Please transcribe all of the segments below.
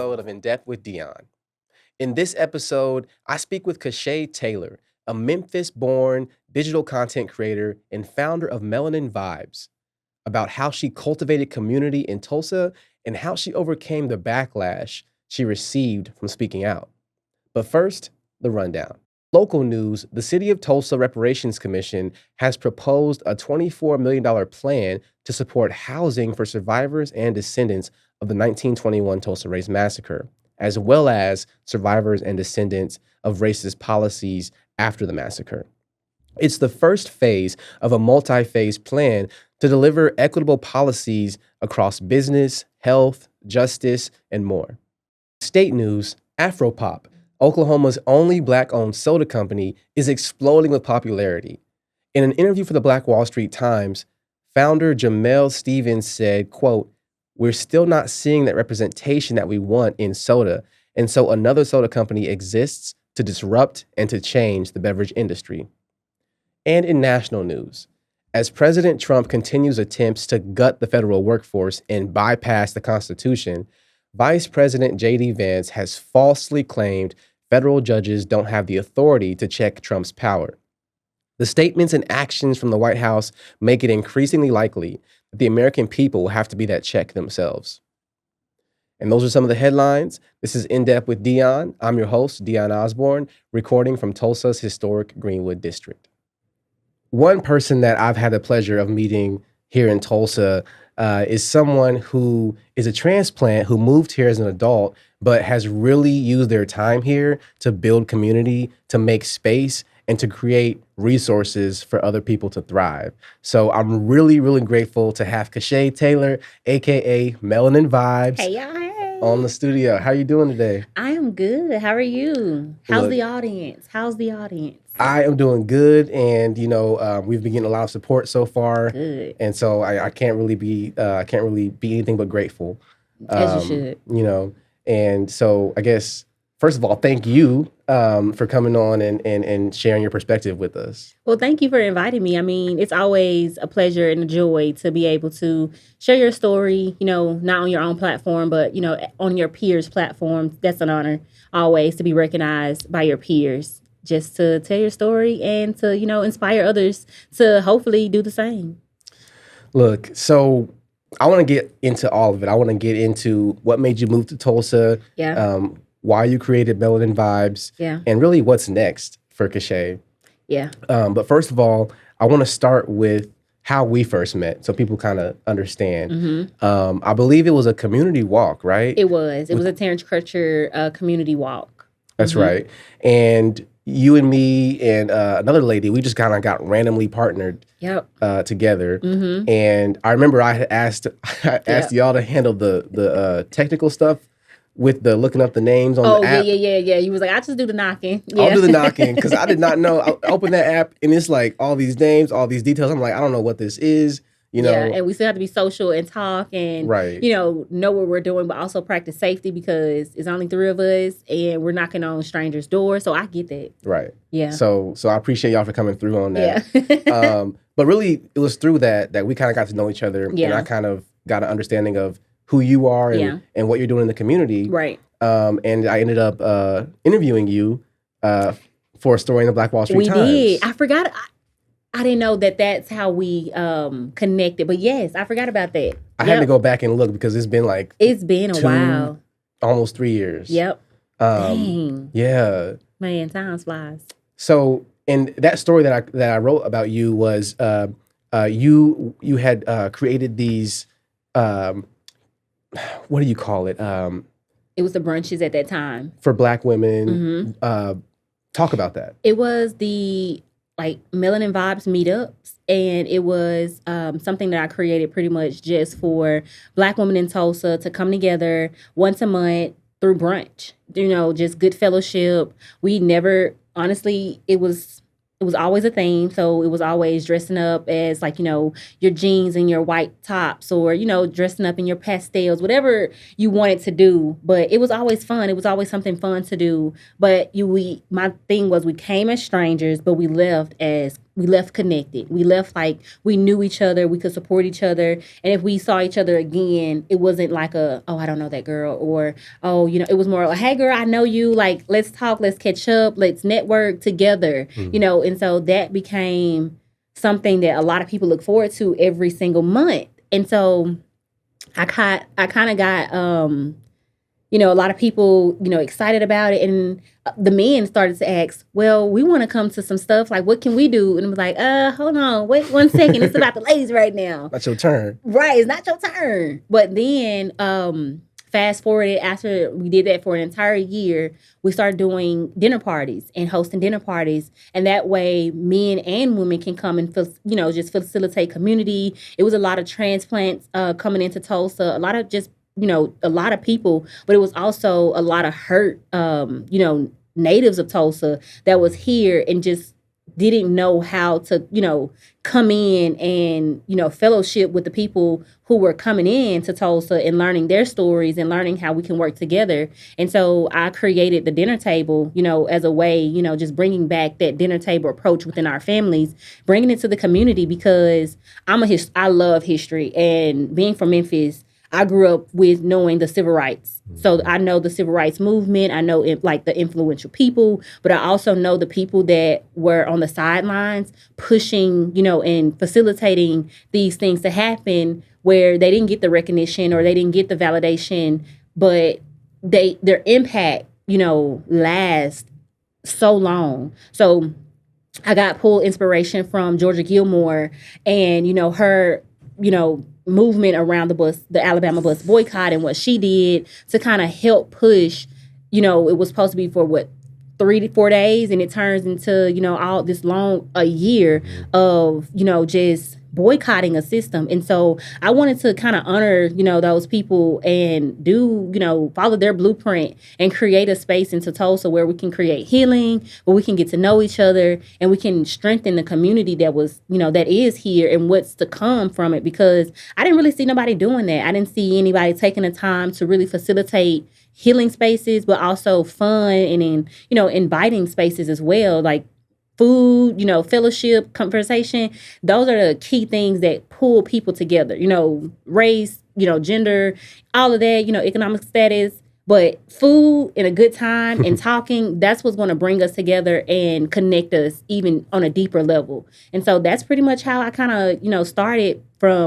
episode of In Depth with Dion. In this episode, I speak with Kashá Taylor, a Memphis-born digital content creator and founder of Melanin Vibes, about how she cultivated community in Tulsa and how she overcame the backlash she received from speaking out. But first, the rundown. Local news, the City of Tulsa Reparations Commission has proposed a $24 million plan to support housing for survivors and descendants of the 1921 Tulsa Race Massacre, as well as survivors and descendants of racist policies after the massacre. It's the first phase of a multi-phase plan to deliver equitable policies across business, health, justice, and more. State news, Afropop, Oklahoma's only Black-owned soda company, is exploding with popularity. In an interview for the Black Wall Street Times, founder Jamel Stevens said, quote, "We're still not seeing that representation that we want in soda, and so another soda company exists to disrupt and to change the beverage industry." And in national news, as President Trump continues attempts to gut the federal workforce and bypass the Constitution, Vice President J.D. Vance has falsely claimed federal judges don't have the authority to check Trump's power. The statements and actions from the White House make it increasingly likely that the American people will have to be that check themselves. And those are some of the headlines. This is In Depth with Dion. I'm your host, Dion Osborne, recording from Tulsa's historic Greenwood District. One person that I've had the pleasure of meeting here in Tulsa is someone who is a transplant who moved here as an adult, but has really used their time here to build community, to make space, and to create resources for other people to thrive. So I'm really, really grateful to have Kashá Taylor, aka Melanin Vibes, Hey, y'all. Hey. on the studio. How are you doing today? I am good. How are you? How's Look, the audience? How's the audience? I am doing good, and we've been getting a lot of support so far, Good. and so I can't really be anything but grateful. As you should. And so I guess first of all, thank you for coming on and sharing your perspective with us. Well, thank you for inviting me. I mean, it's always a pleasure and a joy to be able to share your story, not on your own platform, but, on your peers' platforms. That's an honor always to be recognized by your peers, just to tell your story and to, inspire others to hopefully do the same. Look, so I want to get into all of it. I want to get into what made you move to Tulsa, why you created Melanin Vibes, and really what's next for Kashá. Yeah. But first of all, I want to start with how we first met so people kind of understand. Mm-hmm. I believe it was a community walk, right? It was. It was a Terrence Crutcher community walk. That's right. And you and me and another lady, we just kind of got randomly partnered together. Mm-hmm. And I remember I had asked y'all to handle the technical stuff with the looking up the names on the app. Yeah. You was like, I just do the knocking. Yeah. I'll do the knocking because I did not know. I opened that app and it's like all these names, all these details. I'm like, I don't know what this is. Yeah, and we still have to be social and talk and, know what we're doing, but also practice safety because it's only 3 of us and we're knocking on strangers' doors. So I get that. Right. Yeah. So I appreciate y'all for coming through on that. Yeah. But really, it was through that we kind of got to know each other. Yeah. And I kind of got an understanding of who you are and what you're doing in the community. Right. And I ended up interviewing you for a story in the Black Wall Street Times. We did. I forgot. I didn't know that that's how we connected. But yes, I forgot about that. I had to go back and look because it's been a while. Almost 3 years. Yep. Dang. Yeah. Man, time flies. So, and that story that I wrote about you was you had created these what do you call it? It was the brunches at that time. For Black women. Mm-hmm. Talk about that. It was the Melanin Vibes meetups, and it was something that I created pretty much just for Black women in Tulsa to come together once a month through brunch. Just good fellowship. We never, honestly, it was always a theme. So it was always dressing up as your jeans and your white tops or, dressing up in your pastels, whatever you wanted to do. But it was always fun. It was always something fun to do. But my thing was we came as strangers, but we left as left connected. We left like we knew each other, we could support each other. And if we saw each other again, it wasn't like I don't know that girl, or, oh, it was more like, hey girl, I know you, like, let's talk, let's catch up, let's network together, and so that became something that a lot of people look forward to every single month. And so I kind of got a lot of people, excited about it. And the men started to ask, well, we want to come to some stuff. Like, what can we do? And I was like, hold on, wait 1 second. It's about the ladies right now. Not your turn. Right, it's not your turn. But then fast forwarded, after we did that for an entire year, we started doing dinner parties and hosting dinner parties. And that way, men and women can come and, just facilitate community. It was a lot of transplants coming into Tulsa, a lot of just a lot of people, but it was also a lot of hurt, natives of Tulsa that was here and just didn't know how to, come in and, fellowship with the people who were coming in to Tulsa and learning their stories and learning how we can work together. And so I created the dinner table, as a way, just bringing back that dinner table approach within our families, bringing it to the community, because I love history, and being from Memphis, I grew up with knowing the civil rights. So I know the civil rights movement. I know the influential people, but I also know the people that were on the sidelines pushing, and facilitating these things to happen, where they didn't get the recognition or they didn't get the validation, but their impact, lasts so long. So I got pulled inspiration from Georgia Gilmore and, her, movement around the Alabama bus boycott, and what she did to kind of help push, it was supposed to be for 3 to 4 days, and it turns into, all this long, a year of, just boycotting a system. And so I wanted to kind of honor, those people and do, follow their blueprint and create a space into Tulsa where we can create healing, where we can get to know each other, and we can strengthen the community that was, that is here and what's to come from it. Because I didn't really see nobody doing that. I didn't see anybody taking the time to really facilitate healing spaces, but also fun and inviting spaces as well. Like, food, fellowship, conversation. Those are the key things that pull people together. Race, gender, all of that, economic status. But food and a good time and talking, that's what's going to bring us together and connect us even on a deeper level. And so that's pretty much how I kind of,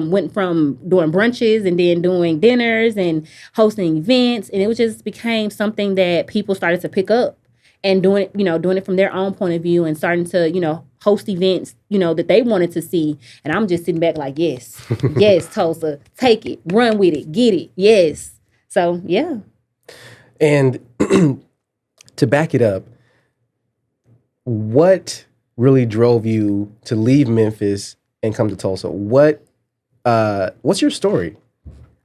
went from doing brunches and then doing dinners and hosting events. And it just became something that people started to pick up. And doing it from their own point of view and starting to, host events, that they wanted to see. And I'm just sitting back like, yes, yes, Tulsa, take it, run with it, get it, yes. So, yeah. And to back it up, what really drove you to leave Memphis and come to Tulsa? What's your story?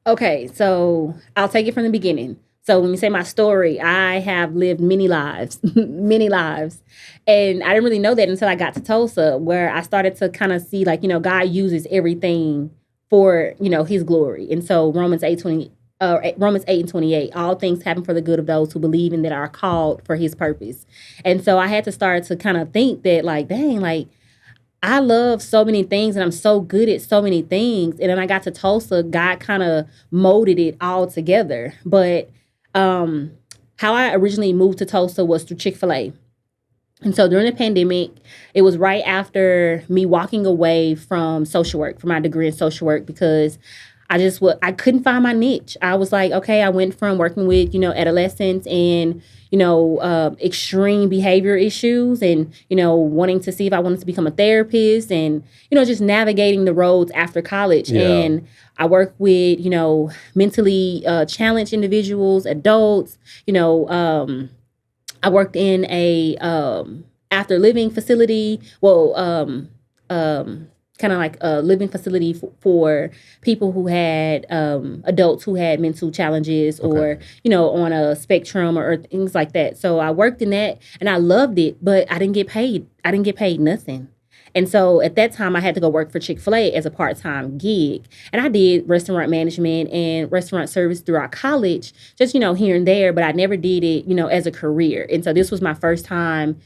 Okay, so I'll take it from the beginning. So when you say my story, I have lived many lives, many lives. And I didn't really know that until I got to Tulsa, where I started to kind of see, like, God uses everything for, his glory. And so Romans 8:28, all things happen for the good of those who believe and that are called for his purpose. And so I had to start to kind of think that, like, dang, like, I love so many things and I'm so good at so many things. And then I got to Tulsa, God kind of molded it all together. But how I originally moved to Tulsa was through Chick-fil-A. And so during the pandemic, it was right after me walking away from social work, from my degree in social work, because I couldn't find my niche. I was like, okay, I went from working with, adolescents and, extreme behavior issues and, wanting to see if I wanted to become a therapist and, just navigating the roads after college. Yeah. And I work with, mentally challenged individuals, adults. I worked in a after living facility. Kind of like a living facility for people who had adults who had mental challenges or, on a spectrum or things like that. So I worked in that and I loved it, but I didn't get paid. I didn't get paid nothing. And so at that time I had to go work for Chick-fil-A as a part-time gig. And I did restaurant management and restaurant service throughout college, just, here and there, but I never did it, as a career. And so this was my first time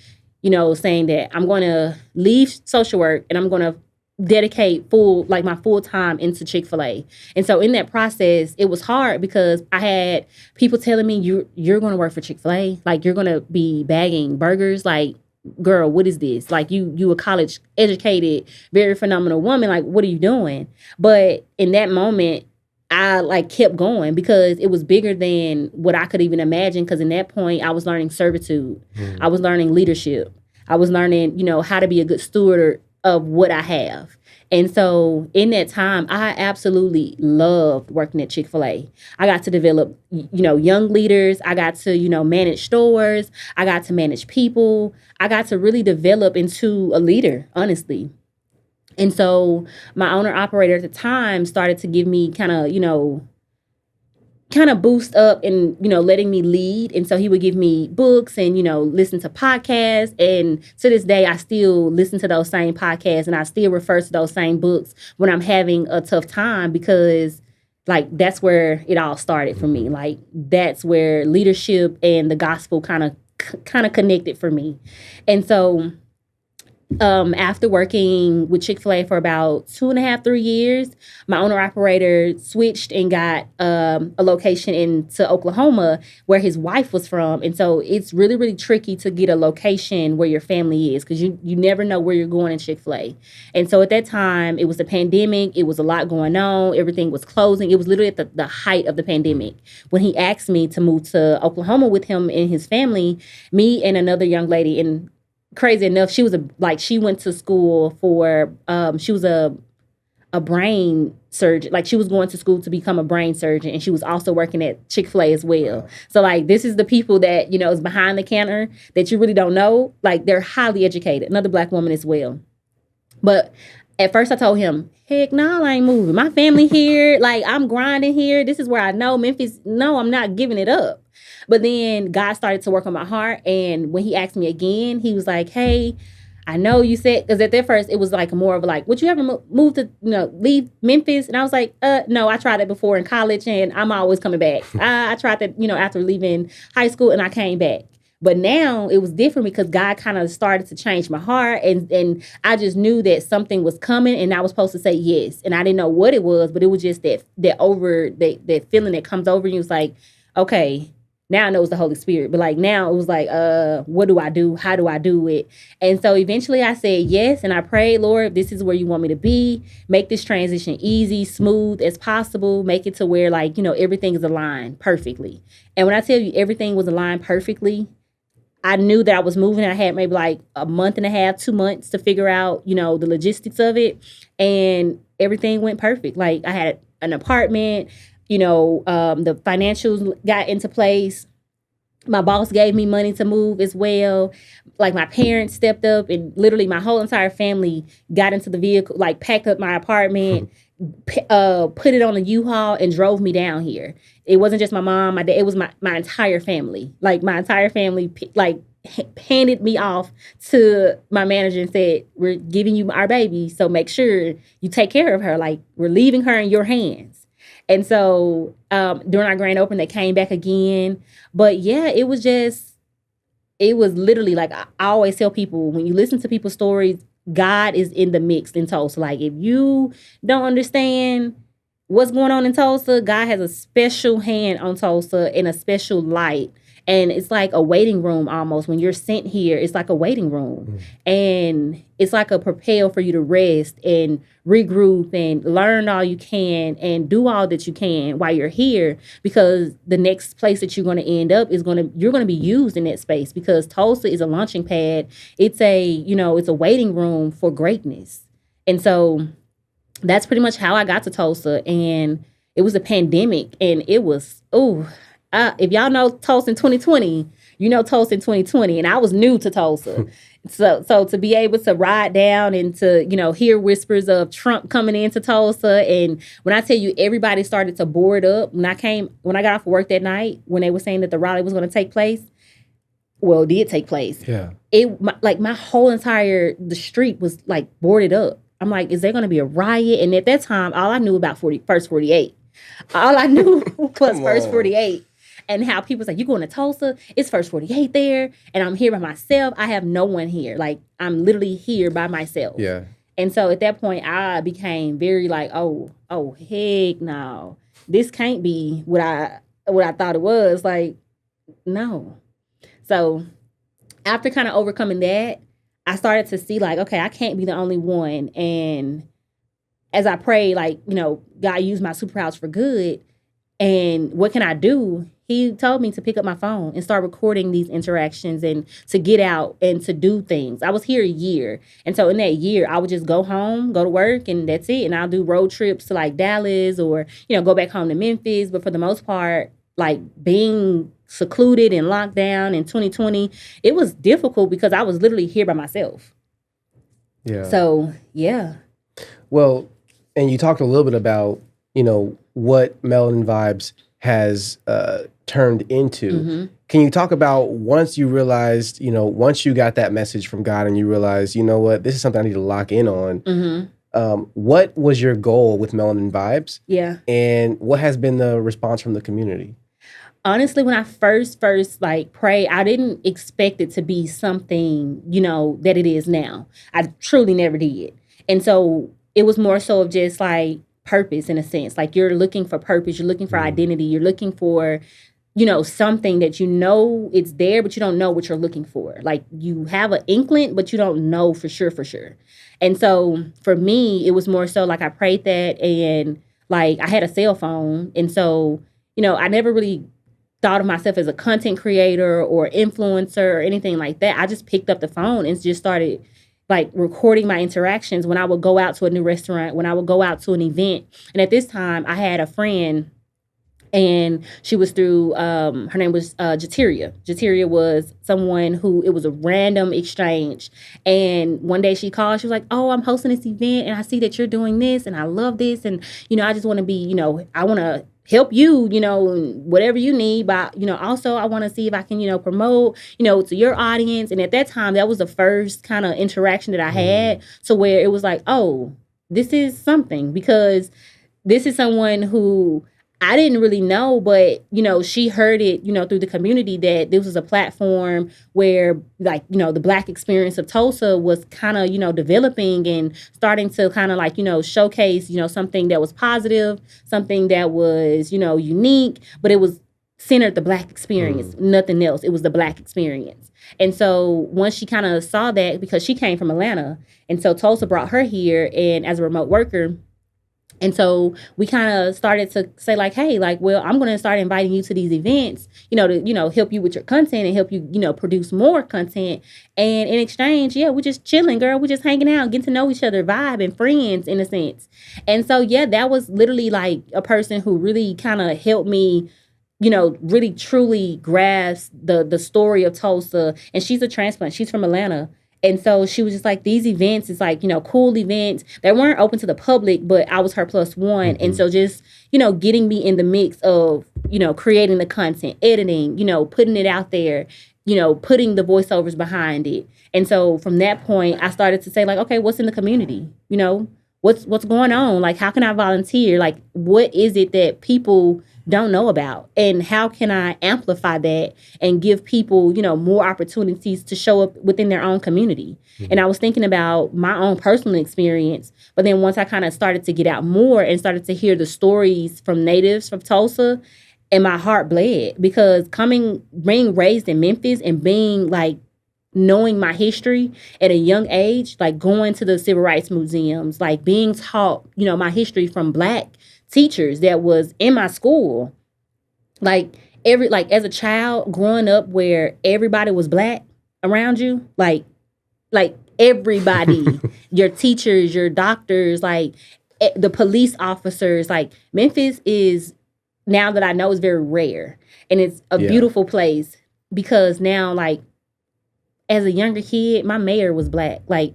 saying that I'm going to leave social work and I'm going to dedicate my full time into Chick-fil-A. And so in that process, it was hard because I had people telling me you're going to work for Chick-fil-A, like you're going to be bagging burgers, like girl, what is this? Like you a college educated, very phenomenal woman, like what are you doing? But in that moment, I like kept going because it was bigger than what I could even imagine. Because in that point, I was learning servitude, I was learning leadership, I was learning, how to be a good steward of what I have. And so in that time, I absolutely loved working at Chick-fil-A. I got to develop, young leaders. I got to, manage stores. I got to manage people. I got to really develop into a leader, honestly. And so my owner operator at the time started to give me kind of boost up and letting me lead. And so he would give me books and listen to podcasts, and to this day I still listen to those same podcasts and I still refer to those same books when I'm having a tough time, because like that's where it all started for me. Like that's where leadership and the gospel kind of connected for me. And so after working with Chick-fil-A for about 2.5, 3 years, my owner-operator switched and got a location into Oklahoma where his wife was from. And so it's really, really tricky to get a location where your family is, because you never know where you're going in Chick-fil-A. And so at that time, it was the pandemic. It was a lot going on. Everything was closing. It was literally at the height of the pandemic. When he asked me to move to Oklahoma with him and his family, me and another young lady, and crazy enough, she went to school for she was a brain surgeon. Like she was going to school to become a brain surgeon, and she was also working at Chick-fil-A as well. So like this is the people that is behind the counter that you really don't know. Like they're highly educated. Another Black woman as well. But at first I told him, heck no, I ain't moving. My family here, like I'm grinding here. This is where I know Memphis. No, I'm not giving it up. But then God started to work on my heart. And when he asked me again, he was like, hey, I know you said, because at that first it was like more of like, would you ever move to, leave Memphis? And I was like, no, I tried it before in college and I'm always coming back. I tried that, after leaving high school, and I came back. But now it was different because God kind of started to change my heart, and I just knew that something was coming and I was supposed to say yes. And I didn't know what it was, but it was just that feeling that comes over you. It's like, okay, now I know it's the Holy Spirit. But like now it was like, what do I do? How do I do it? And so eventually I said yes, and I prayed, Lord, if this is where you want me to be, make this transition easy, smooth as possible, make it to where like, everything is aligned perfectly. And when I tell you everything was aligned perfectly, I knew that I was moving. I had maybe like a month and a half, 2 months to figure out, the logistics of it. And everything went perfect. Like I had an apartment, the financials got into place. My boss gave me money to move as well. Like my parents stepped up, and literally my whole entire family got into the vehicle, like packed up my apartment, put it on a U-Haul and drove me down here. It wasn't just my mom, my dad, it was my entire family. Like my entire family like handed me off to my manager and said, we're giving you our baby, so make sure you take care of her. Like we're leaving her in your hands. And so during our grand opening, they came back again. But yeah, it was literally like I always tell people, when you listen to people's stories, God is in the mix in Tulsa. Like if you don't understand what's going on in Tulsa, God has a special hand on Tulsa and a special light. And it's like a waiting room almost. When you're sent here, it's like a waiting room. And it's like a propel for you to rest and regroup and learn all you can and do all that you can while you're here, because the next place that you're going to end up you're going to be used in that space, because Tulsa is a launching pad. It's it's a waiting room for greatness. And so that's pretty much how I got to Tulsa. And it was a pandemic, and it was, if y'all know Tulsa in 2020, you know Tulsa in 2020, and I was new to Tulsa. So to be able to ride down and to, hear whispers of Trump coming into Tulsa. And when I tell you, everybody started to board up. When I got off of work that night, when they were saying that the rally was going to take place, well, it did take place. Yeah. My whole the street was like boarded up. I'm like, is there going to be a riot? And at that time, all I knew about First 48. All I knew was First 48. and how people say, you going to Tulsa? It's First 48 there. And I'm here by myself. I have no one here. Like, I'm literally here by myself. Yeah. And so at that point, I became very like, oh, heck no. This can't be what I thought it was. Like, no. So after kind of overcoming that, I started to see like, okay, I can't be the only one. And as I prayed, like, God used my superpowers for good. And what can I do? He told me to pick up my phone and start recording these interactions and to get out and to do things. I was here a year. And so in that year, I would just go home, go to work, and that's it. And I'll do road trips to like Dallas or, go back home to Memphis. But for the most part, like being secluded and locked down in 2020, it was difficult because I was literally here by myself. Yeah. So, yeah. Well, and you talked a little bit about, what Melanin Vibes has turned into. Mm-hmm. Can you talk about once you realized, once you got that message from God and you realized, you know what, this is something I need to lock in on. Mm-hmm. What was your goal with Melanin Vibes? Yeah. And what has been the response from the community? Honestly, when I first like prayed, I didn't expect it to be something, that it is now. I truly never did. And so it was more so of just like purpose in a sense. Like you're looking for purpose, you're looking for identity, you're looking for, something that it's there, but you don't know what you're looking for. Like you have an inkling, but you don't know for sure. And so for me, it was more so like I prayed that, and like I had a cell phone. And so, I never really thought of myself as a content creator or influencer or anything like that. I just picked up the phone and just started like recording my interactions when I would go out to a new restaurant, when I would go out to an event. And at this time, I had a friend, and she was through, her name was Jateria. Jateria was someone who, it was a random exchange. And one day she called, she was like, oh, I'm hosting this event, and I see that you're doing this, and I love this. And, I just want to be, I want to help you, whatever you need. But, also I want to see if I can, promote, to your audience. And at that time, that was the first kind of interaction that I had, to where it was like, oh, this is something, because this is someone who I didn't really know, but, she heard it, through the community, that this was a platform where, like, the Black experience of Tulsa was kind of, developing and starting to kind of like, showcase, something that was positive, something that was, unique, but it was centered the Black experience, nothing else. It was the Black experience. And so once she kind of saw that, because she came from Atlanta, and so Tulsa brought her here and as a remote worker. And so we kind of started to say like, hey, like, well, I'm going to start inviting you to these events, to, help you with your content and help you, produce more content. And in exchange, yeah, we're just chilling, girl. We're just hanging out, getting to know each other, vibe and friends in a sense. And so, yeah, that was literally like a person who really kind of helped me, really truly grasp the story of Tulsa. And she's a transplant. She's from Atlanta. And so she was just like, these events is like, cool events that weren't open to the public, but I was her plus one. And so just, getting me in the mix of, creating the content, editing, putting it out there, putting the voiceovers behind it. And so from that point, I started to say like, okay, what's in the community? What's going on? Like, how can I volunteer? Like, what is it that people don't know about? And how can I amplify that and give people, more opportunities to show up within their own community? And I was thinking about my own personal experience. But then once I kind of started to get out more and started to hear the stories from natives from Tulsa, and my heart bled, because being raised in Memphis and being like, knowing my history at a young age, like going to the civil rights museums, like being taught, my history from Black teachers that was in my school. Like as a child growing up where everybody was Black around you, like everybody, your teachers, your doctors, like the police officers, like Memphis is, now that I know, is very rare. And it's a beautiful place, because now, like, as a younger kid, my mayor was Black. Like,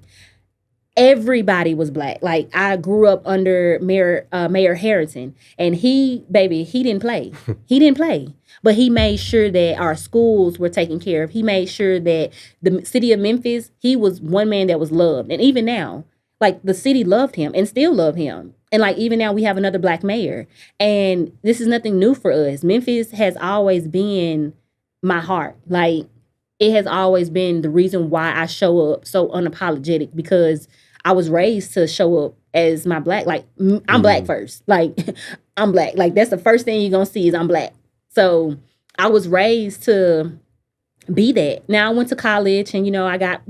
everybody was Black. Like, I grew up under Mayor Harrington, and he didn't play. He didn't play. But he made sure that our schools were taken care of. He made sure that the city of Memphis, he was one man that was loved. And even now, like, the city loved him and still love him. And like even now we have another Black mayor. And this is nothing new for us. Memphis has always been my heart. Like it has always been the reason why I show up so unapologetic, because I was raised to show up as my Black. Like I'm Black first. Like I'm Black. Like that's the first thing you're gonna see is I'm Black. So I was raised to be that. Now I went to college and, I got,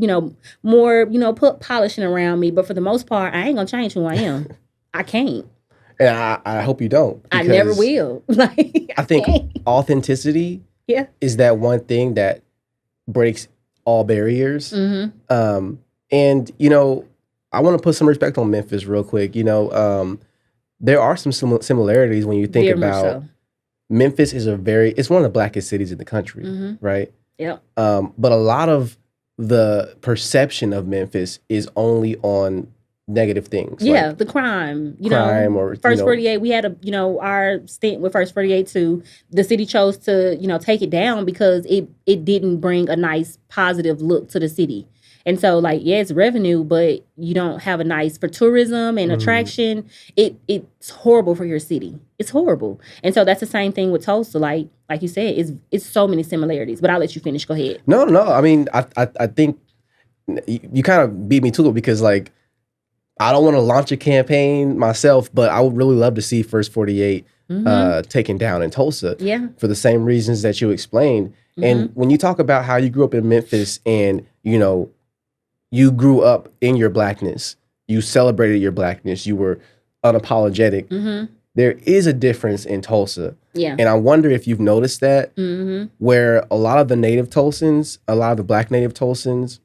more, put polishing around me. But for the most part, I ain't gonna change who I am. I can't. And I hope you don't. I never will. Like I think authenticity is that one thing that breaks all barriers. And, I want to put some respect on Memphis real quick. There are some similarities when you think about Memphis it's one of the blackest cities in the country, right? Yeah. But a lot of the perception of Memphis is only on negative things. Yeah, like the crime. Or First 48. We had our stint with First 48 too. The city chose to take it down because it didn't bring a nice positive look to the city. And so, it's revenue, but you don't have a nice for tourism and attraction. It's horrible for your city. It's horrible. And so that's the same thing with Tulsa. Like you said, it's so many similarities. But I'll let you finish. Go ahead. No. I mean, I think you kind of beat me to it because I don't want to launch a campaign myself, but I would really love to see First 48 taken down in Tulsa. Yeah. For the same reasons that you explained. And when you talk about how you grew up in Memphis and you grew up in your Blackness. You celebrated your Blackness. You were unapologetic. There is a difference in Tulsa. Yeah. And I wonder if you've noticed that, where a lot of the native Tulsans, a lot of the Black native Tulsans,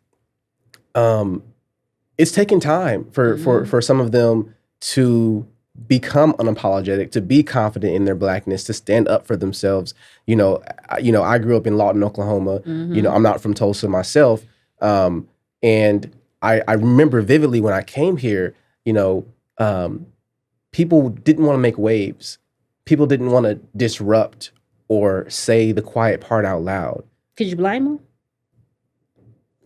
it's taken time for some of them to become unapologetic, to be confident in their Blackness, to stand up for themselves. I grew up in Lawton, Oklahoma. I'm not from Tulsa myself. And I remember vividly when I came here, people didn't want to make waves. People didn't want to disrupt or say the quiet part out loud. Could you blame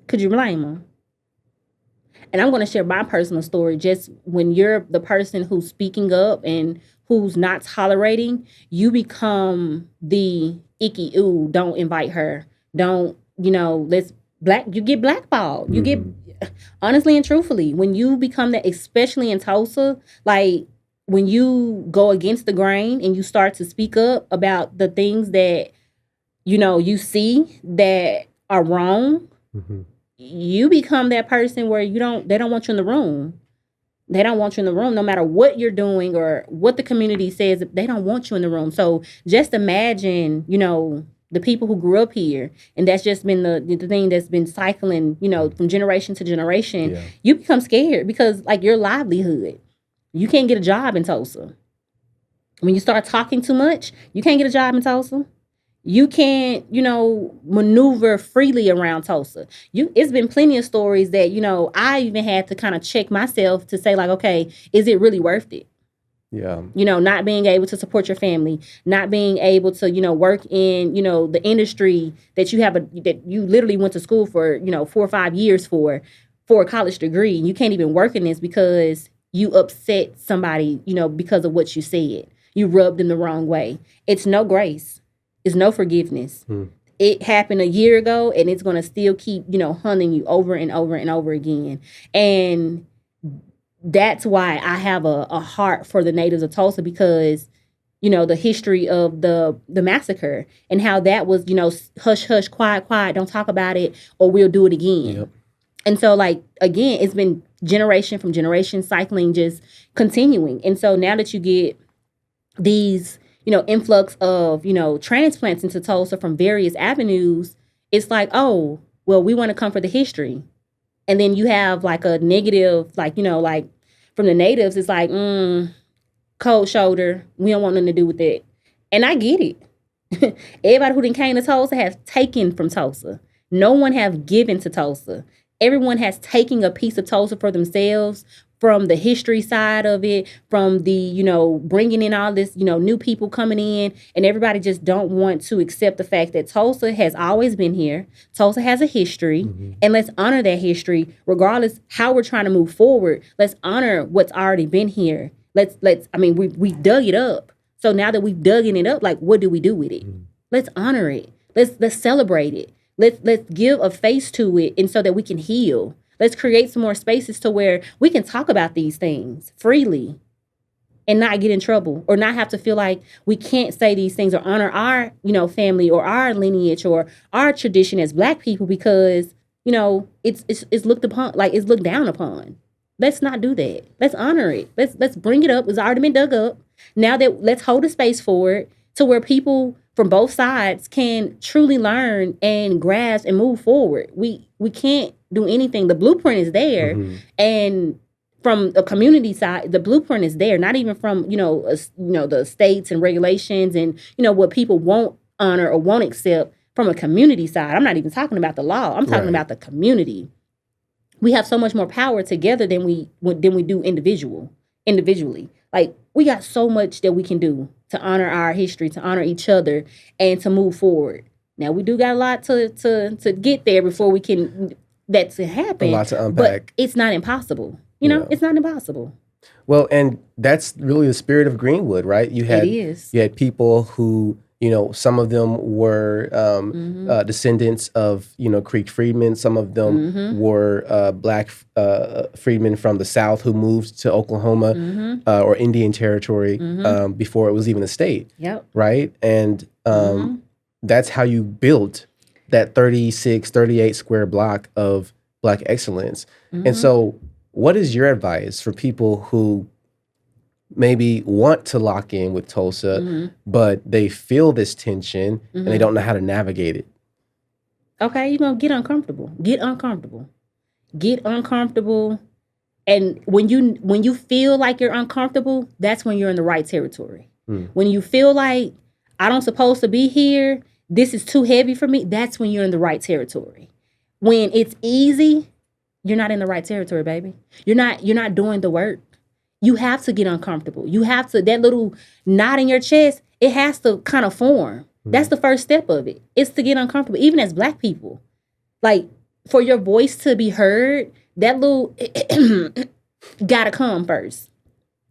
them? And I'm going to share my personal story. Just when you're the person who's speaking up and who's not tolerating, you become the icky, ooh, don't invite her. Don't, you get blackballed. You get, honestly and truthfully, when you become that, especially in Tulsa, when you go against the grain and you start to speak up about the things that, you see that are wrong, you become that person where they don't want you in the room. They don't want you in the room no matter what you're doing or what the community says. They don't want you in the room. So just imagine, the people who grew up here, and that's just been the thing that's been cycling, from generation to generation. Yeah. You become scared because your livelihood, you can't get a job in Tulsa. When you start talking too much, you can't get a job in Tulsa. You can't, maneuver freely around Tulsa. It's been plenty of stories that, I even had to kind of check myself to say okay, is it really worth it? Yeah. Not being able to support your family, not being able to, work in, the industry that that you literally went to school for, 4 or 5 years for a college degree. You can't even work in this because you upset somebody, because of what you said. You rubbed them the wrong way. It's no grace. It's no forgiveness. It happened a year ago and it's going to still keep, hunting you over and over and over again. And that's why I have a heart for the natives of Tulsa because, the history of the massacre and how that was, hush, hush, quiet, quiet, don't talk about it or we'll do it again. Yep. And so again, it's been generation from generation cycling, just continuing. And so now that you get these, influx of, transplants into Tulsa from various avenues, it's oh, well, we want to come for the history. And then you have a negative, from the natives, it's cold shoulder. We don't want nothing to do with that. And I get it. Everybody who done came to Tulsa has taken from Tulsa. No one have given to Tulsa. Everyone has taken a piece of Tulsa for themselves, from the history side of it, from the, bringing in all this, new people coming in, and everybody just don't want to accept the fact that Tulsa has always been here. Tulsa has a history, and let's honor that history, regardless how we're trying to move forward. Let's honor what's already been here We dug it up. So now that we've dug it up, like, what do we do with it? Let's honor it. Let's celebrate it. Let's give a face to it, and so that we can heal. Let's create some more spaces to where we can talk about these things freely and not get in trouble, or not have to feel like we can't say these things or honor our, family or our lineage or our tradition as Black people because, it's looked upon, like it's looked down upon. Let's not do that. Let's honor it. Let's bring it up. It's already been dug up. Now that let's hold a space for it to where people from both sides can truly learn and grasp and move forward. We can't do anything. The blueprint is there, and from a community side, the blueprint is there. Not even from the states and regulations and what people won't honor or won't accept from a community side. I'm not even talking about the law. I'm talking about the community. We have so much more power together than we do individually. Like, we got so much that we can do to honor our history, to honor each other, and to move forward. Now, we do got a lot to get there before we can that to happen. A lot to unpack. But it's not impossible. It's not impossible. Well, and that's really the spirit of Greenwood, right? You had people who, some of them were descendants of, Creek freedmen. Some of them were Black freedmen from the South who moved to Oklahoma or Indian Territory before it was even a state. Yep. Right? And that's how you built that 36, 38 square block of Black excellence. And so what is your advice for people who maybe want to lock in with Tulsa, but they feel this tension and they don't know how to navigate it? Okay, you're going to get uncomfortable. Get uncomfortable. And when you feel like you're uncomfortable, that's when you're in the right territory. When you feel like, I don't supposed to be here, this is too heavy for me, that's when you're in the right territory. When it's easy, you're not in the right territory, baby. You're not doing the work. You have to get uncomfortable. You have to, that little knot in your chest, it has to kind of form. That's the first step of it. It's to get uncomfortable, even as Black people. Like, for your voice to be heard, that little gotta come first.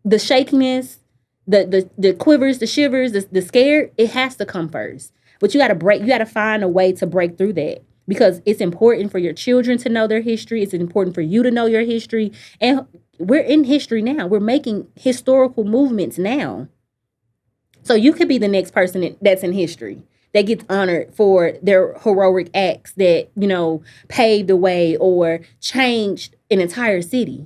The shakiness, the quivers, the shivers, the scared, it has to come first. But you gotta find a way to break through that. Because it's important for your children to know their history. It's important for you to know your history. And we're in history now. We're making historical movements now. So you could be the next person that's in history that gets honored for their heroic acts that, paved the way or changed an entire city.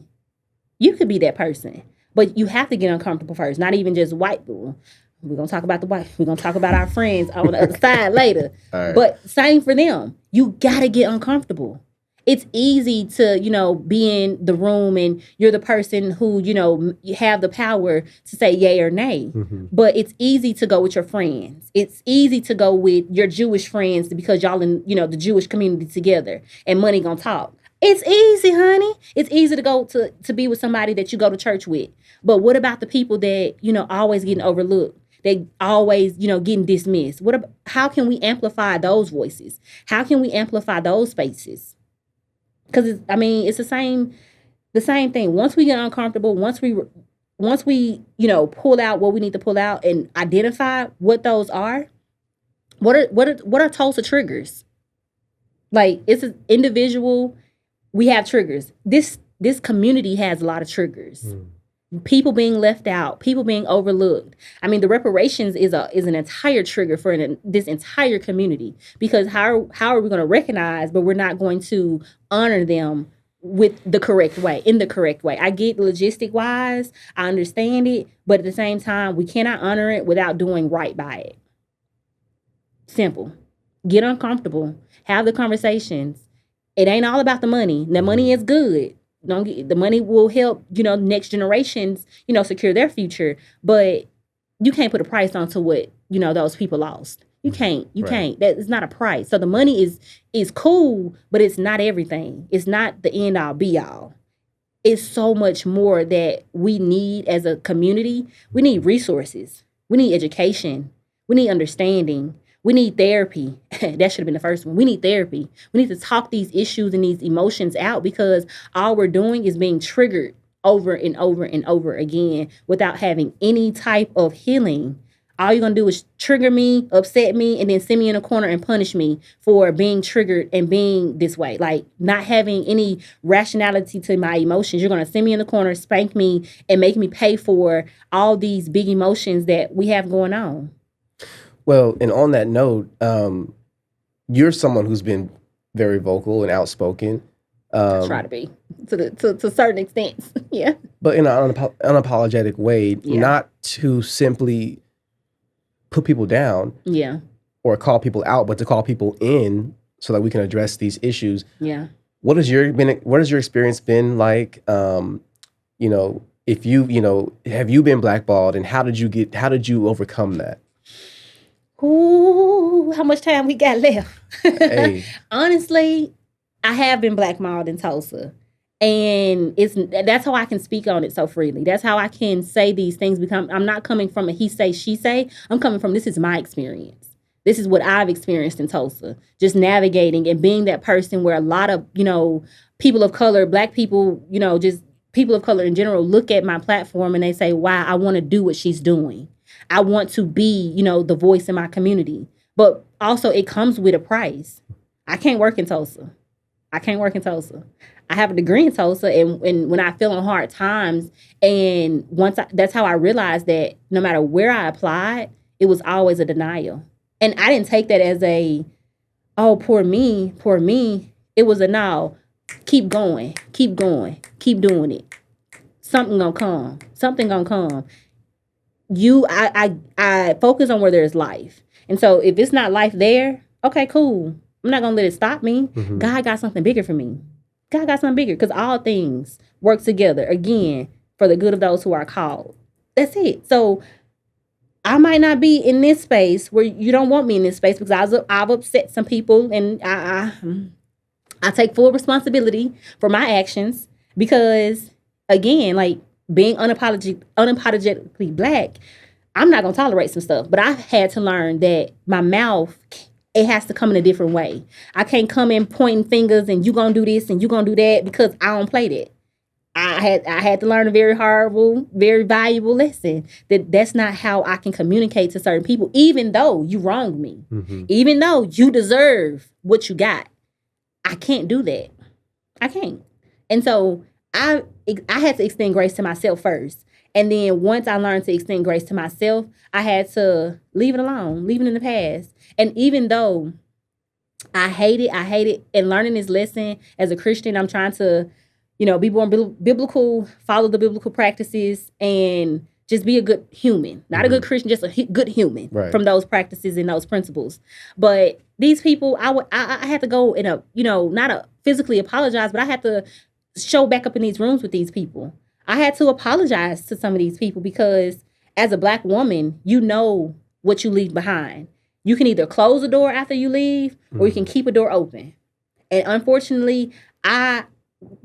You could be that person. But you have to get uncomfortable first. Not even just white people. We're going to talk about the white. We're going to talk about our friends on the other side later. Right. But same for them. You got to get uncomfortable. It's easy to, be in the room and you're the person who, you have the power to say yay or nay. But it's easy to go with your friends. It's easy to go with your Jewish friends because y'all in, the Jewish community together and money gonna talk. It's easy, honey. It's easy to go to be with somebody that you go to church with. But what about the people that, always getting overlooked? They always, getting dismissed. How can we amplify those voices? How can we amplify those spaces? Because it's the same thing. Once we get uncomfortable, once we pull out what we need to pull out and identify what those are. What are Tulsa triggers? Like, it's an individual. We have triggers. This community has a lot of triggers. People being left out, people being overlooked. The reparations is an entire trigger for this entire community, because how are we going to recognize, but we're not going to honor them with the correct way, in the correct way. I get logistic wise, I understand it, but at the same time, we cannot honor it without doing right by it. Simple. Get uncomfortable. Have the conversations. It ain't all about the money. The money is good. The money will help, next generations, secure their future. But you can't put a price onto what, those people lost. You can't. That is not a price. So the money is cool, but it's not everything. It's not the end all be all. It's so much more that we need as a community. We need resources. We need education. We need understanding. We need therapy. That should have been the first one. We need therapy. We need to talk these issues and these emotions out, because all we're doing is being triggered over and over and over again without having any type of healing, all you're going to do is trigger me, upset me, and then send me in a corner and punish me for being triggered and being this way. Like, not having any rationality to my emotions. You're going to send me in the corner, spank me, and make me pay for all these big emotions that we have going on. Well, and on that note, you're someone who's been very vocal and outspoken. I try to be to certain extents. Yeah. But in an unapologetic way, not to simply put people down, or call people out, but to call people in so that we can address these issues. Yeah. What has your experience been like? If have you been blackballed, and how did you overcome that? Ooh, how much time we got left? Hey. Honestly, I have been blackballed in Tulsa. And that's how I can speak on it so freely. That's how I can say these things. I'm not coming from a he say, she say. I'm coming from, this is my experience. This is what I've experienced in Tulsa. Just navigating and being that person where a lot of, people of color, Black people, just people of color in general look at my platform and they say, wow, I want to do what she's doing. I want to be, the voice in my community. But also it comes with a price. I can't work in Tulsa. I have a degree in Tulsa, and when I feel in hard times, and that's how I realized that no matter where I applied, it was always a denial. And I didn't take that as oh, poor me. It was a no, keep going, keep doing it. Something gonna come. I focus on where there's life. And so if it's not life there, okay, cool. I'm not gonna let it stop me. Mm-hmm. God got something bigger for me. Because all things work together, again, for the good of those who are called. That's it. So I might not be in this space where you don't want me in this space, because I've upset some people, and I take full responsibility for my actions, because, again, like, being unapologetically Black, I'm not going to tolerate some stuff. But I've had to learn that my mouth, it has to come in a different way. I can't come in pointing fingers and you gonna do this and you gonna do that, because I don't play that. I had to learn a very horrible, very valuable lesson that's not how I can communicate to certain people, even though you wronged me, even though you deserve what you got. I can't do that. I can't. And so I had to extend grace to myself first. And then once I learned to extend grace to myself, I had to leave it alone, leave it in the past. And even though I hate it, and learning this lesson as a Christian, I'm trying to, be born biblical, follow the biblical practices, and just be a good human. Not a good Christian, just a good human, right, from those practices and those principles. But these people, I had to go in a, not a physically apologize, but I had to show back up in these rooms with these people. I had to apologize to some of these people, because as a Black woman, you know what you leave behind. You can either close the door after you leave, or you can keep a door open. And unfortunately, I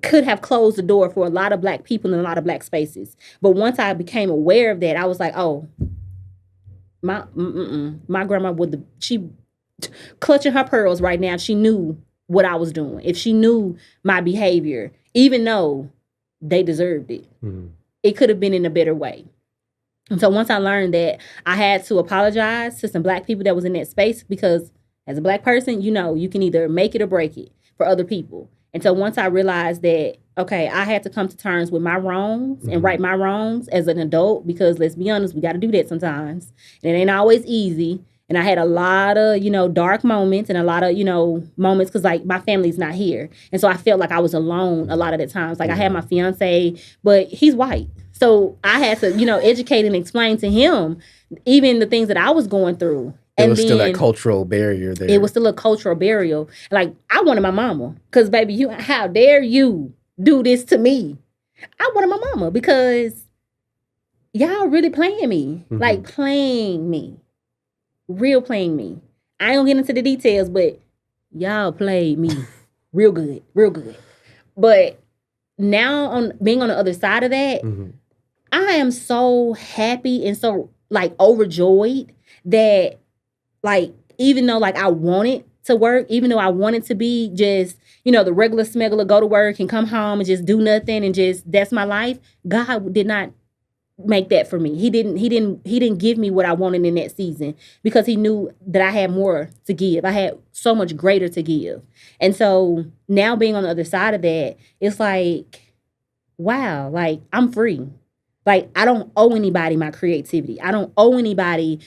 could have closed the door for a lot of Black people in a lot of Black spaces. But once I became aware of that, I was like, oh, my grandma she clutching her pearls right now. She knew what I was doing. If she knew my behavior, even though they deserved it, it could have been in a better way. And so once I learned that, I had to apologize to some Black people that was in that space, because as a Black person, you can either make it or break it for other people. And so once I realized that, okay, I had to come to terms with my wrongs and right my wrongs as an adult, because let's be honest, we got to do that sometimes. And it ain't always easy. And I had a lot of, dark moments, and a lot of, moments, because, like, my family's not here. And so I felt like I was alone a lot of the times. Like, I had my fiance, but he's white. So I had to, educate and explain to him even the things that I was going through. There was still that cultural barrier there. It was still a cultural barrier. Like, I wanted my mama, because, baby, how dare you do this to me? I wanted my mama, because y'all really playing me. Like, playing me. Real playing me. I ain't gonna get into the details, but y'all played me real good. But now, on being on the other side of that, I am so happy and so, like, overjoyed that, like, even though, like, I wanted to work, even though I wanted to be just, the regular smuggler, go to work and come home and just do nothing and just, that's my life. God did not make that for me. He didn't give me what I wanted in that season because he knew that I had more to give. I had so much greater to give. And so now being on the other side of that, it's like, wow, like I'm free. Like I don't owe anybody my creativity. I don't owe anybody,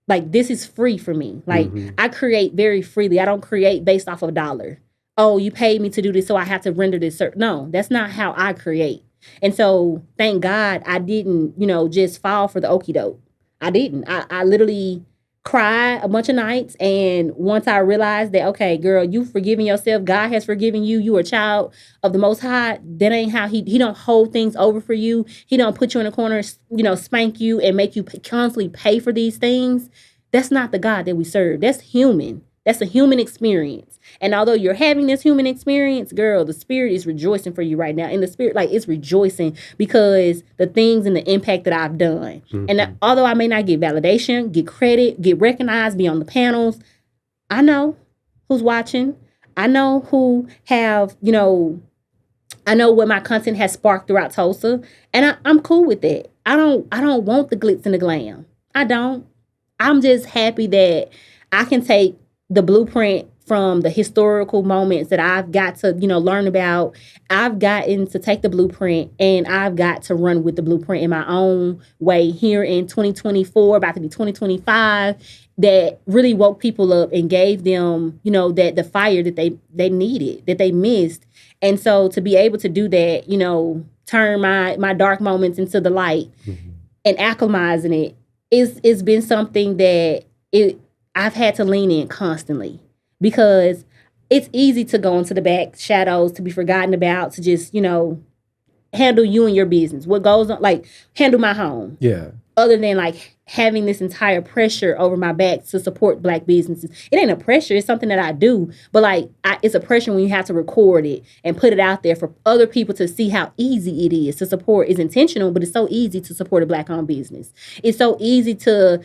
like this is free for me. Like I create very freely. I don't create based off of a dollar. Oh, you paid me to do this, so I have to render this. No, that's not how I create. And so thank God I didn't, just fall for the okie doke. I didn't. I literally cried a bunch of nights. And once I realized that, okay, girl, you've forgiven yourself. God has forgiven you. You are a child of the Most High. That ain't how he don't hold things over for you. He don't put you in a corner, spank you and make you constantly pay for these things. That's not the God that we serve. That's human. That's a human experience. And although you're having this human experience, girl, the spirit is rejoicing for you right now. And the spirit, like, it's rejoicing because the things and the impact that I've done. And although I may not get validation, get credit, get recognized, be on the panels, I know who's watching. I know who have, I know what my content has sparked throughout Tulsa. And I'm cool with that. I don't want the glitz and the glam. I don't. I'm just happy that I can take the blueprint from the historical moments that I've got to, learn about. I've gotten to take the blueprint and I've got to run with the blueprint in my own way here in 2024, about to be 2025, that really woke people up and gave them, that the fire that they needed, that they missed. And so to be able to do that, turn my dark moments into the light and acclimatizing it it's been something that I've had to lean in constantly because it's easy to go into the back shadows, to be forgotten about, to just, handle you and your business. What goes on, like handle my home. Yeah. Other than like having this entire pressure over my back to support Black businesses. It ain't a pressure. It's something that I do. But like, it's a pressure when you have to record it and put it out there for other people to see how easy it is to support. It's intentional, but it's so easy to support a Black-owned business. It's so easy to,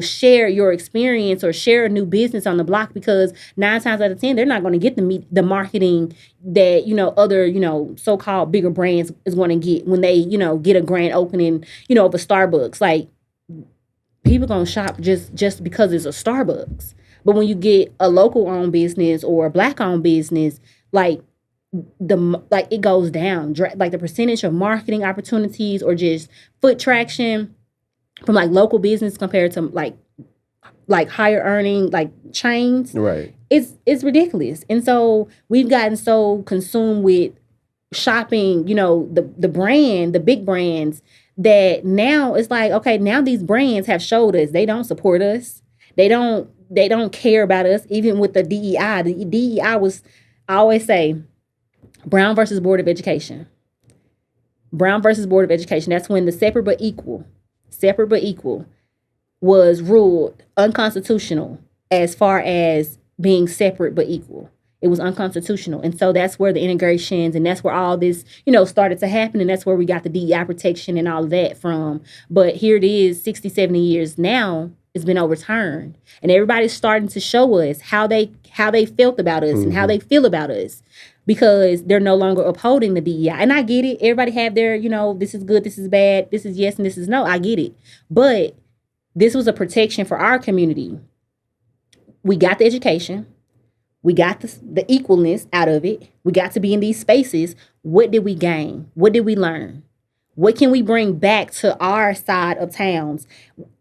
share your experience or share a new business on the block because 9 times out of 10, they're not going to get the marketing that, other, so-called bigger brands is going to get when they, get a grand opening, of a Starbucks. Like, people gonna shop just because it's a Starbucks. But when you get a local owned business or a Black owned business, like it goes down. Like the percentage of marketing opportunities or just foot traction from like local business compared to like higher earning like chains, right? It's ridiculous. And so we've gotten so consumed with shopping, the brand, the big brands, that now it's like, okay, now these brands have showed us they don't support us. They don't care about us, even with the DEI. The DEI was, I always say, Brown versus Board of Education. Brown versus Board of Education. That's when the separate but equal was ruled unconstitutional as far as being separate but equal. It was unconstitutional. And so that's where the integrations and that's where all this, started to happen. And that's where we got the DEI protection and all of that from. But here it is, 60, 70 years now, it's been overturned. And everybody's starting to show us how they felt about us and how they feel about us because they're no longer upholding the DEI. And I get it. Everybody have their, this is good, this is bad, this is yes, and this is no. I get it. But this was a protection for our community. We got the education. We got the equalness out of it. We got to be in these spaces. What did we gain? What did we learn? What can we bring back to our side of towns,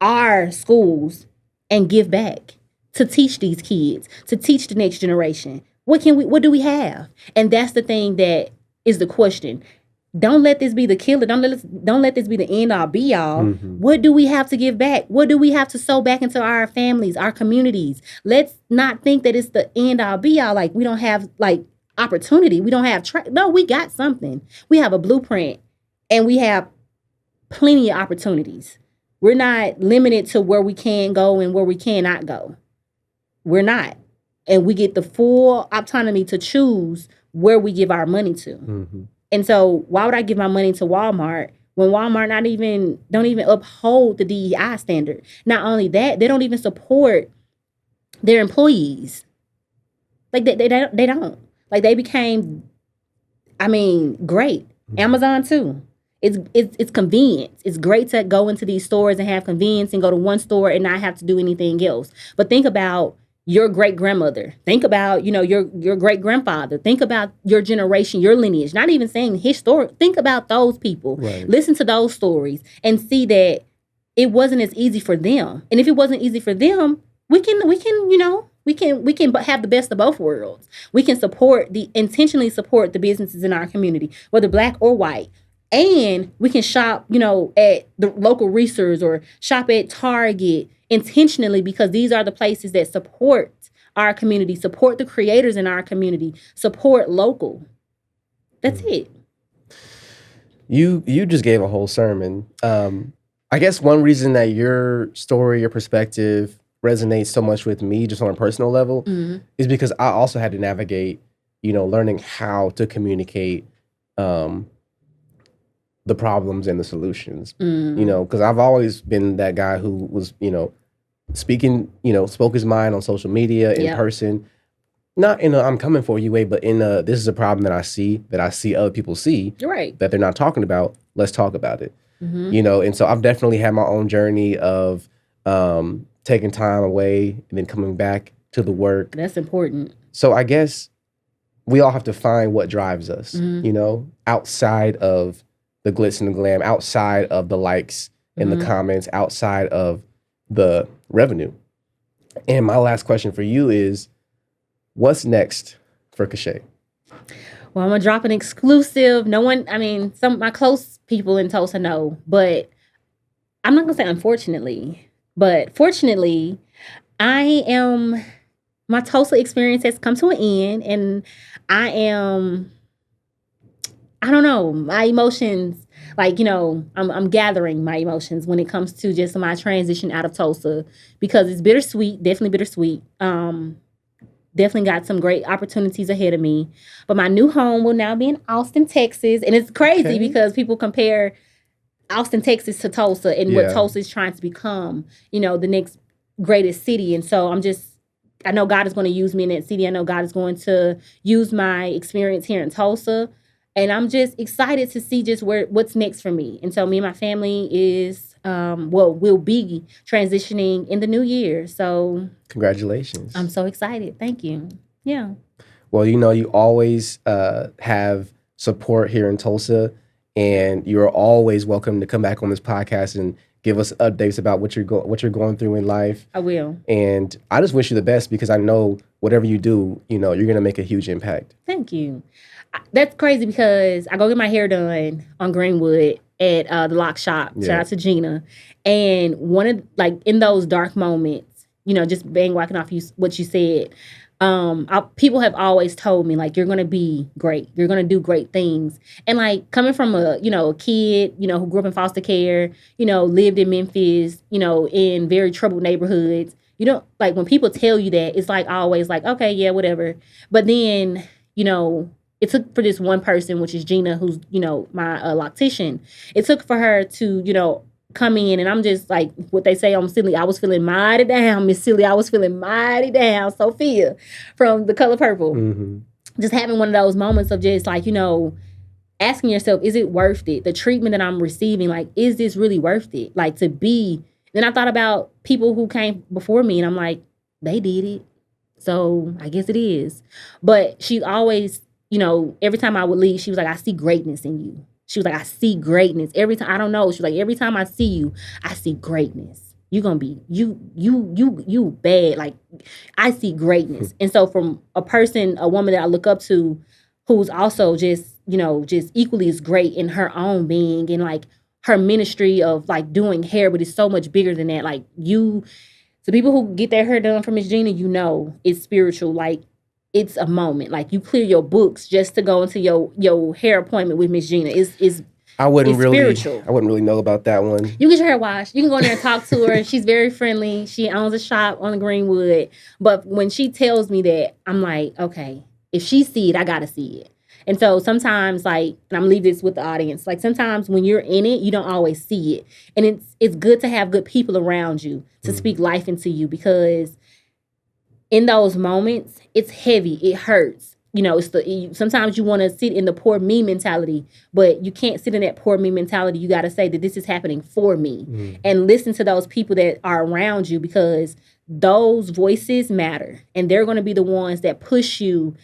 our schools, and give back to teach these kids, to teach the next generation? What do we have? And that's the thing that is the question. Don't let this be the killer. Don't let this be the end all be all. What do we have to give back? What do we have to sow back into our families, our communities? Let's not think that it's the end all be all. Like we don't have like opportunity. We don't have no, we got something. We have a blueprint and we have plenty of opportunities. We're not limited to where we can go and where we cannot go. We're not. And we get the full autonomy to choose where we give our money to. And so why would I give my money to Walmart when Walmart don't even uphold the DEI standard? Not only that, they don't even support They're employees. Like they don't. Like they became, I mean, great. Amazon too. It's convenience. It's great to go into these stores and have convenience and go to one store and not have to do anything else. But think about your great grandmother. Think about, your great grandfather. Think about your generation, your lineage. Not even saying historic. Think about those people. Right. Listen to those stories and see that it wasn't as easy for them. And if it wasn't easy for them, we can have the best of both worlds. We can intentionally support the businesses in our community, whether black or white. And we can shop, at the local resource or shop at Target intentionally, because these are the places that support our community, support the creators in our community, support local. That's it. You just gave a whole sermon. I guess one reason that your story, your perspective resonates so much with me just on a personal level is because I also had to navigate, learning how to communicate the problems and the solutions, because I've always been that guy who was, speaking, spoke his mind on social media, in person, not in a I'm coming for you way, but in a this is a problem that I see other people see, right, that they're not talking about. Let's talk about it. And so I've definitely had my own journey of taking time away and then coming back to the work. That's important. So I guess we all have to find what drives us, outside of the glitz and the glam, outside of the likes and the comments, outside of the revenue. And my last question for you is, what's next for Kashá? Well, I'm going to drop an exclusive. Some of my close people in Tulsa know, but I'm not going to say unfortunately, but fortunately, my Tulsa experience has come to an end, and I don't know, my emotions, I'm gathering my emotions when it comes to just my transition out of Tulsa, because it's bittersweet, definitely bittersweet. Definitely got some great opportunities ahead of me. But my new home will now be in Austin, Texas. And it's crazy because people compare Austin, Texas to Tulsa and what Tulsa is trying to become, the next greatest city. And so I know God is going to use me in that city. I know God is going to use my experience here in Tulsa. And I'm just excited to see just what's next for me. And so me and my family will be transitioning in the new year. So congratulations. I'm so excited. Thank you. Yeah. Well, you always have support here in Tulsa, and you're always welcome to come back on this podcast and give us updates about what you're going through in life. I will. And I just wish you the best, because I know whatever you do, you're going to make a huge impact. Thank you. That's crazy, because I go get my hair done on Greenwood at the lock shop. Shout out to Gina. And one of, in those dark moments, just walking off what you said, people have always told me, you're going to be great. You're going to do great things. And coming from a kid, who grew up in foster care, lived in Memphis, in very troubled neighborhoods, when people tell you that, it's always okay, yeah, whatever. But then, it took for this one person, which is Gina, who's, my loctician. It took for her to, come in, and I'm just what they say, I'm silly. I was feeling mighty down, Miss Silly. I was feeling mighty down, Sophia from The Color Purple. Mm-hmm. Just having one of those moments of just asking yourself, is it worth it? The treatment that I'm receiving, is this really worth it? To be. Then I thought about people who came before me, and I'm like, they did it. So I guess it is. But she always, every time I would leave, she was like, I see greatness in you. She was like, I see greatness. Every time, I don't know. She was like, every time I see you, I see greatness. You're going to be, you bad. I see greatness. And so from a woman that I look up to, who's also just, just equally as great in her own being, and her ministry of doing hair, but it's so much bigger than that. So people who get their hair done from Miss Gina, it's spiritual. It's a moment. You clear your books just to go into your hair appointment with Miss Gina. I wouldn't spiritual. really know about that one. You get your hair washed. You can go in there and talk to her. She's very friendly. She owns a shop on the Greenwood. But when she tells me that, I'm like, okay, if she see it, I gotta see it. And so sometimes, and I'm gonna leave this with the audience, sometimes when you're in it, you don't always see it. And it's good to have good people around you to speak life into you, because in those moments, it's heavy, it hurts. Sometimes you want to sit in the poor me mentality, but you can't sit in that poor me mentality. You got to say that this is happening for me, and listen to those people that are around you, because those voices matter, and they're going to be the ones that push you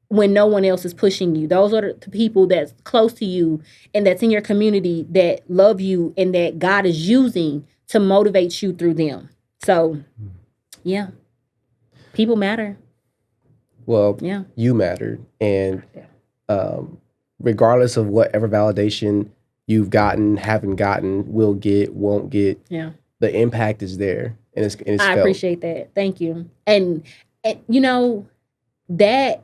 when no one else is pushing you. Those are the people that's close to you and that's in your community that love you and that God is using to motivate you through them. So, yeah, people matter. Well, Yeah. you mattered. And regardless of whatever validation you've gotten, haven't gotten, will get, won't get, the impact is there. And it's I felt. appreciate that. Thank you. And that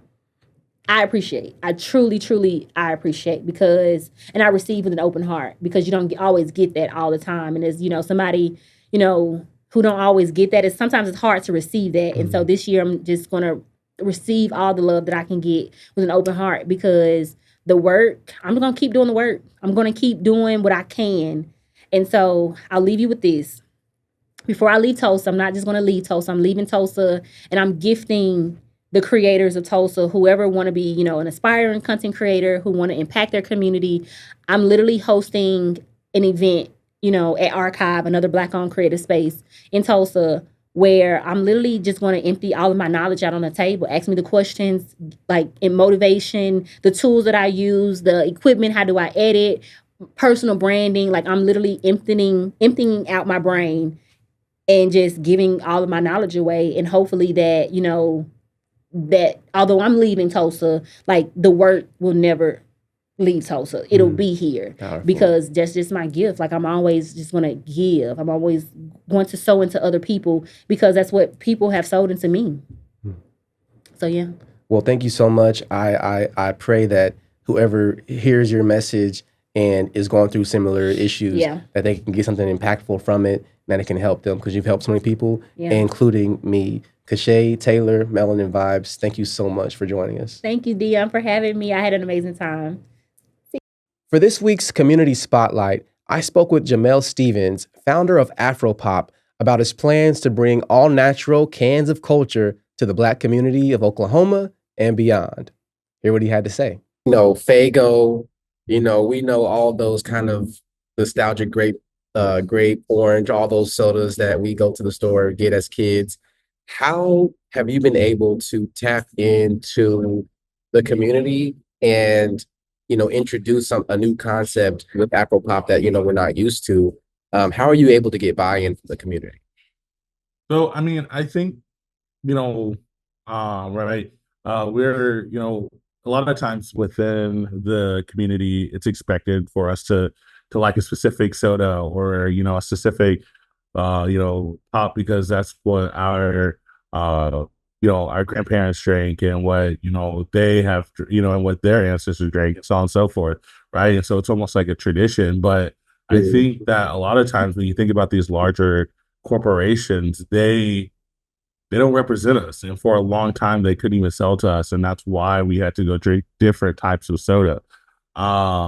I appreciate. I truly, I appreciate, because, and I receive with an open heart, because you don't always get that all the time. And as somebody, who don't always get that, sometimes it's hard to receive that. And so this year I'm just going to receive all the love that I can get with an open heart, because the work, I'm going to keep doing the work. I'm going to keep doing what I can. And so I'll leave you with this. Before I leave Tulsa, I'm not just going to leave Tulsa. I'm leaving Tulsa, and I'm gifting the creators of Tulsa, whoever want to be, an aspiring content creator who want to impact their community. I'm literally hosting an event, at Archive, another Black-owned creative space in Tulsa, where I'm literally just going to empty all of my knowledge out on the table. Ask me the questions, like in motivation, the tools that I use, the equipment, how do I edit, personal branding. Like, I'm literally emptying out my brain and just giving all of my knowledge away. And hopefully that, that although I'm leaving Tulsa, like, the work will never leave Tulsa. It'll be here. Powerful. Because that's just my gift. Like, I'm always just going to give. I'm always going to sow into other people, because that's what people have sowed into me. So, yeah. Well, thank you so much. I pray that whoever hears your message and is going through similar issues, that they can get something impactful from it, and that it can help them, because you've helped so many people, including me. Kashá Taylor, Melanin Vibes, thank you so much for joining us. Thank you, Dion, for having me. I had an amazing time. For this week's Community Spotlight, I spoke with Jamel Stevens, founder of Afropop, about his plans to bring all-natural cans of culture to the Black community of Oklahoma and beyond. Hear what he had to say. Faygo, we know all those kind of nostalgic grape, orange, all those sodas that we go to the store get as kids. How have you been able to tap into the community and, introduce a new concept with Afropop that, we're not used to? How are you able to get buy-in from the community? So, I think, right, we're, a lot of times within the community, it's expected for us to like a specific soda or, a specific pop, because that's what our our grandparents drank, and what they have, and what their ancestors drank, and so on and so forth, right? And so it's almost like a tradition. But I think that a lot of times when you think about these larger corporations, they don't represent us, and for a long time they couldn't even sell to us, and that's why we had to go drink different types of soda. But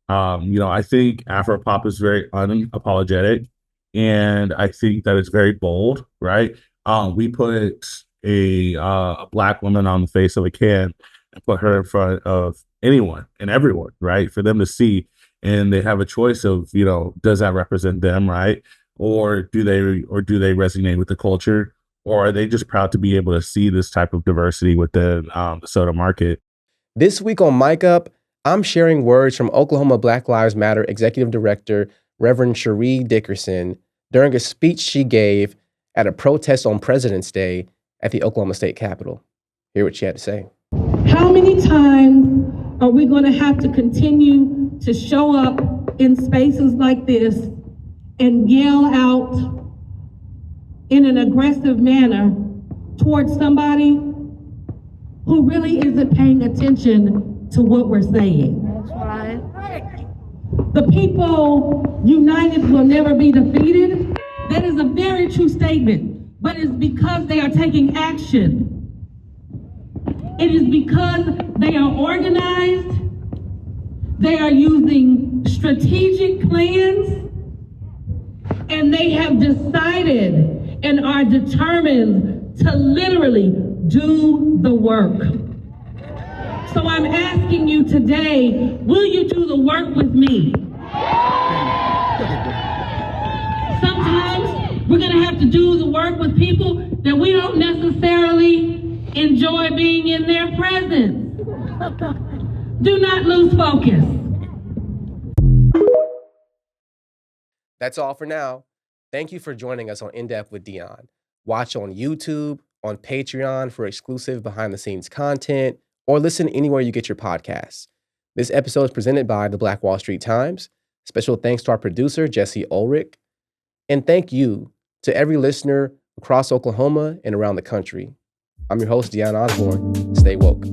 I think Afropop is very unapologetic, and I think that it's very bold, right? We put a Black woman on the face of a can and put her in front of anyone and everyone, right? For them to see, and they have a choice of, does that represent them, right? Or do they resonate with the culture? Or are they just proud to be able to see this type of diversity within the soda market? This week on Mic Up, I'm sharing words from Oklahoma Black Lives Matter Executive Director, Reverend Cherie Dickerson, during a speech she gave at a protest on President's Day at the Oklahoma State Capitol. Hear what she had to say. How many times are we going to have to continue to show up in spaces like this and yell out in an aggressive manner towards somebody who really isn't paying attention to what we're saying? That's right. The people united will never be defeated. That is a very true statement, but it's because they are taking action. It is because they are organized, they are using strategic plans, and they have decided and are determined to literally do the work. So I'm asking you today, will you do the work with me? Sometimes we're gonna have to do the work with people that we don't necessarily enjoy being in their presence. Do not lose focus. That's all for now. Thank you for joining us on In Depth with Dion. Watch on YouTube, on Patreon for exclusive behind-the-scenes content, or listen anywhere you get your podcasts. This episode is presented by the Black Wall Street Times. Special thanks to our producer, Jesse Ulrich. And thank you to every listener across Oklahoma and around the country. I'm your host, Dion Osborne. Stay woke.